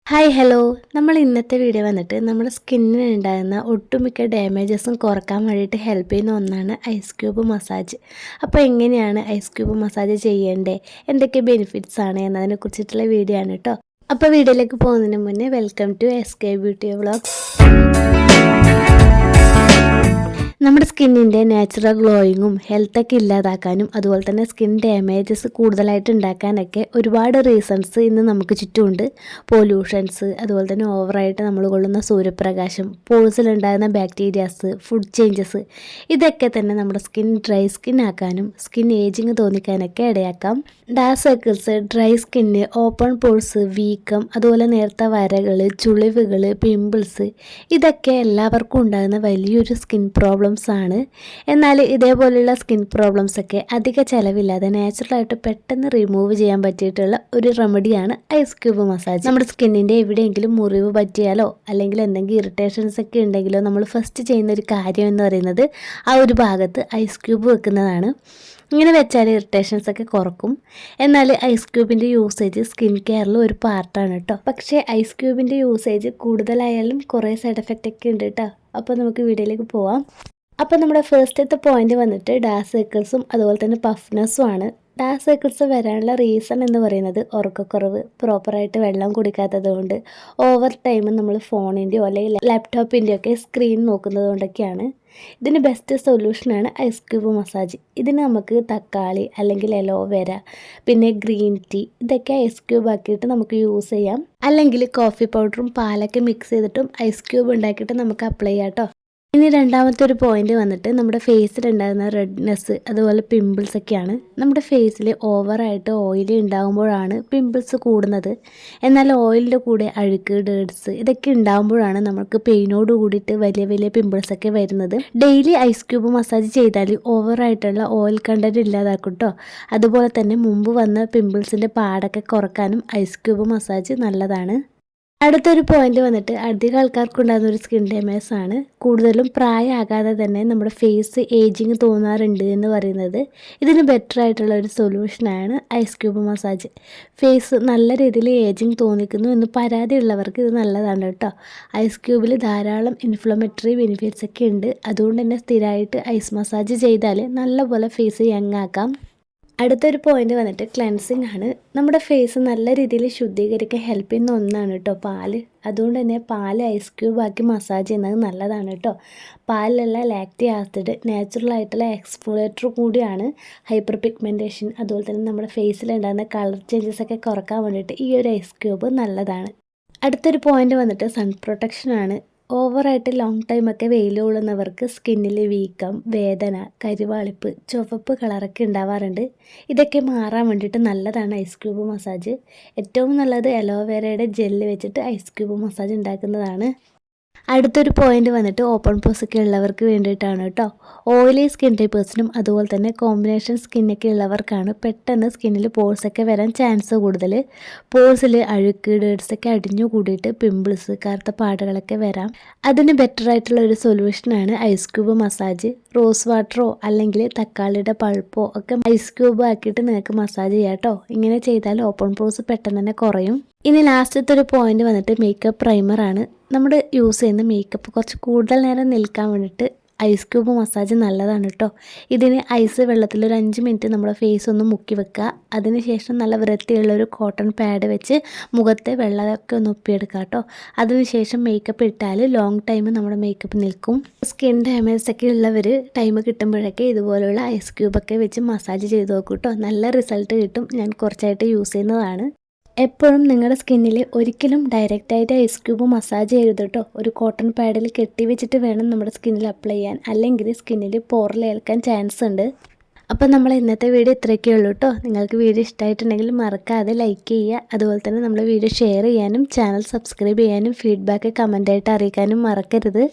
Hi hello. നമ്മൾ ഇന്നത്തെ video വന്നിട്ട് നമ്മുടെ സ്കിന്നിന് ഉണ്ടാകുന്ന ഒട്ടുമിക്ക ഡാമേജസും കുറക്കാൻ വേണ്ടിയിട്ട് ഹെൽപ്പ് ചെയ്യുന്ന ഒന്നാണ് ഐസ് ക്യൂബ് മസാജ്. അപ്പോൾ എങ്ങനെയാണ് ഐസ് ക്യൂബ് മസാജ് ചെയ്യേണ്ടത്, എന്തൊക്കെ ബെനിഫിറ്റ്സ് ആണ് എന്നതിനെ കുറിച്ചിട്ടുള്ള വീഡിയോ ആണ് കേട്ടോ. അപ്പോൾ വീഡിയോയിലേക്ക് പോകുന്നതിന് മുന്നേ welcome to SK beauty vlogs. നമ്മുടെ സ്കിന്നിൻ്റെ നാച്ചുറൽ ഗ്ലോയിങ്ങും ഹെൽത്തൊക്കെ ഇല്ലാതാക്കാനും അതുപോലെ തന്നെ സ്കിൻ ഡാമേജസ് കൂടുതലായിട്ട് ഉണ്ടാക്കാനൊക്കെ ഒരുപാട് റീസൺസ് ഇന്ന് നമുക്ക് ചുറ്റുമുണ്ട്. പൊല്യൂഷൻസ്, അതുപോലെ തന്നെ ഓവറായിട്ട് നമ്മൾ കൊള്ളുന്ന സൂര്യപ്രകാശം, പോഴ്സിലുണ്ടാകുന്ന ബാക്ടീരിയാസ്, ഫുഡ് ചേഞ്ചസ്, ഇതൊക്കെ തന്നെ നമ്മുടെ സ്കിൻ ഡ്രൈ സ്കിൻ ആക്കാനും സ്കിൻ ഏജിങ് തോന്നിക്കാനൊക്കെ ഇടയാക്കാം. Dark circles, dry skin, open pores, വീക്കം, അതുപോലെ നേർത്ത വരകൾ, ചുളിവുകൾ, പിമ്പിൾസ്, ഇതൊക്കെ എല്ലാവർക്കും ഉണ്ടാകുന്ന വലിയൊരു സ്കിൻ പ്രോബ്ലംസ് ആണ്. എന്നാൽ ഇതേപോലെയുള്ള സ്കിൻ പ്രോബ്ലംസ് ഒക്കെ അധിക ചിലവില്ലാതെ നാച്ചുറലായിട്ട് പെട്ടെന്ന് റിമൂവ് ചെയ്യാൻ പറ്റിയിട്ടുള്ള ഒരു റെമഡിയാണ് ഐസ് ക്യൂബ് മസാജ്. നമ്മുടെ സ്കിന്നിൻ്റെ എവിടെയെങ്കിലും മുറിവ് പറ്റിയാലോ അല്ലെങ്കിൽ എന്തെങ്കിലും ഇറിറ്റേഷൻസ് ഒക്കെ ഉണ്ടെങ്കിലോ നമ്മൾ ഫസ്റ്റ് ചെയ്യുന്ന ഒരു കാര്യം എന്ന് പറയുന്നത് ആ ഒരു ഭാഗത്ത് ഐസ് ക്യൂബ് വെക്കുന്നതാണ്. ഇങ്ങനെ വെച്ചാൽ ഇറിറ്റേഷൻസ് ഒക്കെ കുറക്കും. എന്നാൽ ഐസ് ക്യൂബിൻ്റെ യൂസേജ് സ്കിൻ കെയറിൽ ഒരു പാർട്ടാണ് കേട്ടോ. പക്ഷേ ഐസ് ക്യൂബിൻ്റെ യൂസേജ് കൂടുതലായാലും കുറേ സൈഡ് എഫക്റ്റ് ഒക്കെ ഉണ്ട് കേട്ടോ. അപ്പോൾ നമുക്ക് വീഡിയോയിലേക്ക് പോവാം. അപ്പോൾ നമ്മുടെ ഫസ്റ്റത്തെ പോയിന്റ് വന്നിട്ട് ഡാർക്ക് സർക്കിൾസും അതുപോലെ തന്നെ പഫ്നെസ്സും ആണ്. ഡാർക്ക് സർക്കിൾസ് വരാനുള്ള റീസൺ എന്ന് പറയുന്നത് ഉറക്കക്കുറവ്, പ്രോപ്പറായിട്ട് വെള്ളം കുടിക്കാത്തത് കൊണ്ട്, ഓവർ ടൈം നമ്മൾ ഫോണിൻ്റെയോ അല്ലെങ്കിൽ ലാപ്ടോപ്പിൻ്റെയോ ഒക്കെ സ്ക്രീൻ നോക്കുന്നത് കൊണ്ടൊക്കെയാണ്. ഇതിന് ബെസ്റ്റ് സൊല്യൂഷനാണ് ഐസ് ക്യൂബ് മസാജ്. ഇതിന് നമുക്ക് തക്കാളി അല്ലെങ്കിൽ അലോവേര, പിന്നെ ഗ്രീൻ ടീ, ഇതൊക്കെ ഐസ് ക്യൂബ് ആക്കിയിട്ട് നമുക്ക് യൂസ് ചെയ്യാം. അല്ലെങ്കിൽ കോഫി പൗഡറും പാലൊക്കെ മിക്സ് ചെയ്തിട്ടും ഐസ് ക്യൂബ് ഉണ്ടാക്കിയിട്ട് നമുക്ക് അപ്ലൈ ചെയ്യാം കേട്ടോ. ഇനി രണ്ടാമത്തെ ഒരു പോയിന്റ് വന്നിട്ട് നമ്മുടെ ഫേസിലുണ്ടാകുന്ന റെഡ്നെസ്, അതുപോലെ പിമ്പിൾസ് ഒക്കെയാണ്. നമ്മുടെ ഫേസിൽ ഓവറായിട്ട് ഓയിലി ഉണ്ടാകുമ്പോഴാണ് പിമ്പിൾസ് കൂടുന്നത്. എന്നാൽ ഓയിലിൻ്റെ കൂടെ അഴുക്ക്, ഡേർട്സ്, ഇതൊക്കെ ഉണ്ടാകുമ്പോഴാണ് നമുക്ക് പെയിനോട് കൂടിയിട്ട് വലിയ വലിയ പിമ്പിൾസ് ഒക്കെ വരുന്നത്. ഡെയിലി ഐസ് ക്യൂബ് മസാജ് ചെയ്താൽ ഓവറായിട്ടുള്ള ഓയിൽ കണ്ടന്റ് ഇല്ലാതാക്കും കേട്ടോ. അതുപോലെ തന്നെ മുമ്പ് വന്ന പിമ്പിൾസിൻ്റെ പാടൊക്കെ കുറക്കാനും ഐസ് ക്യൂബ് മസാജ് നല്ലതാണ്. അടുത്തൊരു പോയിന്റ് വന്നിട്ട് അധികം ആൾക്കാർക്കുണ്ടാകുന്ന ഒരു സ്കിൻ ഡാമേജ് ആണ്. കൂടുതലും പ്രായമാകാതെ തന്നെ നമ്മുടെ ഫേസ് ഏജിങ് തോന്നാറുണ്ട് എന്ന് പറയുന്നത്. ഇതിന് ബെറ്റർ ആയിട്ടുള്ള ഒരു സൊല്യൂഷനാണ് ഐസ് ക്യൂബ് മസാജ്. ഫേസ് നല്ല രീതിയിൽ ഏജിങ് തോന്നിക്കുന്നു എന്ന് പരാതിയുള്ളവർക്ക് ഇത് നല്ലതാണ് കേട്ടോ. ഐസ് ക്യൂബിൽ ധാരാളം ഇൻഫ്ലമേറ്ററി ബെനിഫിറ്റ്സ് ഒക്കെ ഉണ്ട്. അതുകൊണ്ട് തന്നെ സ്ഥിരമായിട്ട് ഐസ് മസാജ് ചെയ്താൽ നല്ലപോലെ ഫേസ് യങ് ആക്കാം. അടുത്തൊരു പോയിന്റ് വന്നിട്ട് ക്ലെൻസിങ് ആണ്. നമ്മുടെ ഫേസ് നല്ല രീതിയിൽ ശുദ്ധീകരിക്കാൻ ഹെൽപ്പ് ചെയ്യുന്ന ഒന്നാണ് കേട്ടോ പാല്. അതുകൊണ്ട് തന്നെ പാല് ഐസ് ക്യൂബ് ആക്കി മസാജ് ചെയ്യുന്നത് നല്ലതാണ് കേട്ടോ. പാലിലുള്ള ലാക്റ്റിക് ആസിഡ് നാച്ചുറൽ ആയിട്ടുള്ള എക്സ്ഫോളിയേറ്റർ കൂടിയാണ്. ഹൈപ്പർ പിഗ്മെൻറ്റേഷൻ, അതുപോലെ തന്നെ നമ്മുടെ ഫേസിലുണ്ടാകുന്ന കളർ ചേഞ്ചസ് ഒക്കെ കുറക്കാൻ വേണ്ടിയിട്ട് ഈ ഒരു ഐസ് ക്യൂബ് നല്ലതാണ്. അടുത്തൊരു പോയിന്റ് വന്നിട്ട് സൺ പ്രൊട്ടക്ഷൻ ആണ്. ഓവറായിട്ട് ലോങ് ടൈമൊക്കെ വെയിൽ കൊള്ളുന്നവർക്ക് സ്കിന്നിൽ വീക്കം, വേദന, കരിവാളിപ്പ്, ചുവപ്പ് കളറൊക്കെ ഉണ്ടാവാറുണ്ട്. ഇതൊക്കെ മാറാൻ വേണ്ടിയിട്ട് നല്ലതാണ് ഐസ് ക്യൂബ് മസാജ്. ഏറ്റവും നല്ലത് അലോവേരയുടെ ജെല്ല് വെച്ചിട്ട് ഐസ് ക്യൂബ് മസാജ് ഉണ്ടാക്കുന്നതാണ്. അടുത്തൊരു പോയിന്റ് വന്നിട്ട് ഓപ്പൺ പോസ് ഒക്കെ ഉള്ളവർക്ക് വേണ്ടിയിട്ടാണ് കേട്ടോ. ഓയിലി സ്കിൻ ടൈപ്പേഴ്സിനും അതുപോലെ തന്നെ കോമ്പിനേഷൻ സ്കിന്നൊക്കെ ഉള്ളവർക്കാണ് പെട്ടെന്ന് സ്കിന്നിൽ പോഴ്സൊക്കെ വരാൻ ചാൻസ് കൂടുതൽ. പോഴ്സിൽ അഴുക്ക്, ഡേർട്സൊക്കെ അടിഞ്ഞു കൂടിയിട്ട് പിമ്പിൾസ്, കറുത്ത പാടുകളൊക്കെ വരാം. അതിന് ബെറ്റർ ആയിട്ടുള്ള ഒരു സൊല്യൂഷനാണ് ഐസ് ക്യൂബ് മസാജ്. റോസ് വാട്ടറോ അല്ലെങ്കിൽ തക്കാളിയുടെ പൾപ്പോ ഒക്കെ ഐസ് ക്യൂബ് ആക്കിയിട്ട് നിങ്ങൾക്ക് മസാജ് ചെയ്യാം കേട്ടോ. ഇങ്ങനെ ചെയ്താൽ ഓപ്പൺ പോഴ്സ് പെട്ടെന്ന് തന്നെ കുറയും. ഇനി ലാസ്റ്റത്തെ ഒരു പോയിന്റ് വന്നിട്ട് മേക്കപ്പ് പ്രൈമറാണ്. നമ്മൾ യൂസ് ചെയ്യുന്ന മേക്കപ്പ് കുറച്ച് കൂടുതൽ നേരം നിൽക്കാൻ വേണ്ടിയിട്ട് ഐസ് ക്യൂബ് മസാജ് നല്ലതാണ് കേട്ടോ. ഇതിന് ഐസ് വെള്ളത്തിൽ ഒരു 5 മിനിറ്റ് നമ്മുടെ ഫേസ് ഒന്ന് മുക്കി വെക്കുക. അതിനുശേഷം നല്ല വൃത്തിയുള്ളൊരു കോട്ടൺ പാഡ് വെച്ച് മുഖത്തെ വെള്ളമൊക്കെ ഒന്ന് ഒപ്പിയെടുക്കുക കേട്ടോ. അതിനുശേഷം മേക്കപ്പ് ഇട്ടാൽ ലോങ് ടൈം നമ്മുടെ മേക്കപ്പ് നിൽക്കും. സ്കിൻ ഡാമേജ് ഒക്കെ ഉള്ളവർ ടൈം കിട്ടുമ്പോഴൊക്കെ ഇതുപോലുള്ള ഐസ് ക്യൂബൊക്കെ വെച്ച് മസാജ് ചെയ്ത് നോക്കും കേട്ടോ. നല്ല റിസൾട്ട് കിട്ടും. ഞാൻ കുറച്ചായിട്ട് യൂസ് ചെയ്യുന്നതാണ്. എപ്പോഴും നിങ്ങളുടെ സ്കിന്നിൽ ഒരിക്കലും ഡയറക്റ്റായിട്ട് ഐസ് ക്യൂബ് മസാജ് ചെയ്യരുത് കേട്ടോ. ഒരു കോട്ടൺ പാഡിൽ കെട്ടി വെച്ചിട്ട് വേണം നമ്മുടെ സ്കിന്നിൽ അപ്ലൈ ചെയ്യാൻ, അല്ലെങ്കിൽ സ്കിന്നിൽ പോറലേൽക്കാൻ ചാൻസ് ഉണ്ട്. അപ്പോൾ നമ്മൾ ഇന്നത്തെ വീഡിയോ ഇത്രയൊക്കെ ഉള്ളൂ കേട്ടോ. നിങ്ങൾക്ക് വീഡിയോ ഇഷ്ടമായിട്ടുണ്ടെങ്കിൽ മറക്കാതെ ലൈക്ക് ചെയ്യുക. അതുപോലെ തന്നെ നമ്മുടെ വീഡിയോ ഷെയർ ചെയ്യാനും ചാനൽ സബ്സ്ക്രൈബ് ചെയ്യാനും ഫീഡ്ബാക്ക് കമൻറ്റായിട്ട് അറിയിക്കാനും മറക്കരുത്.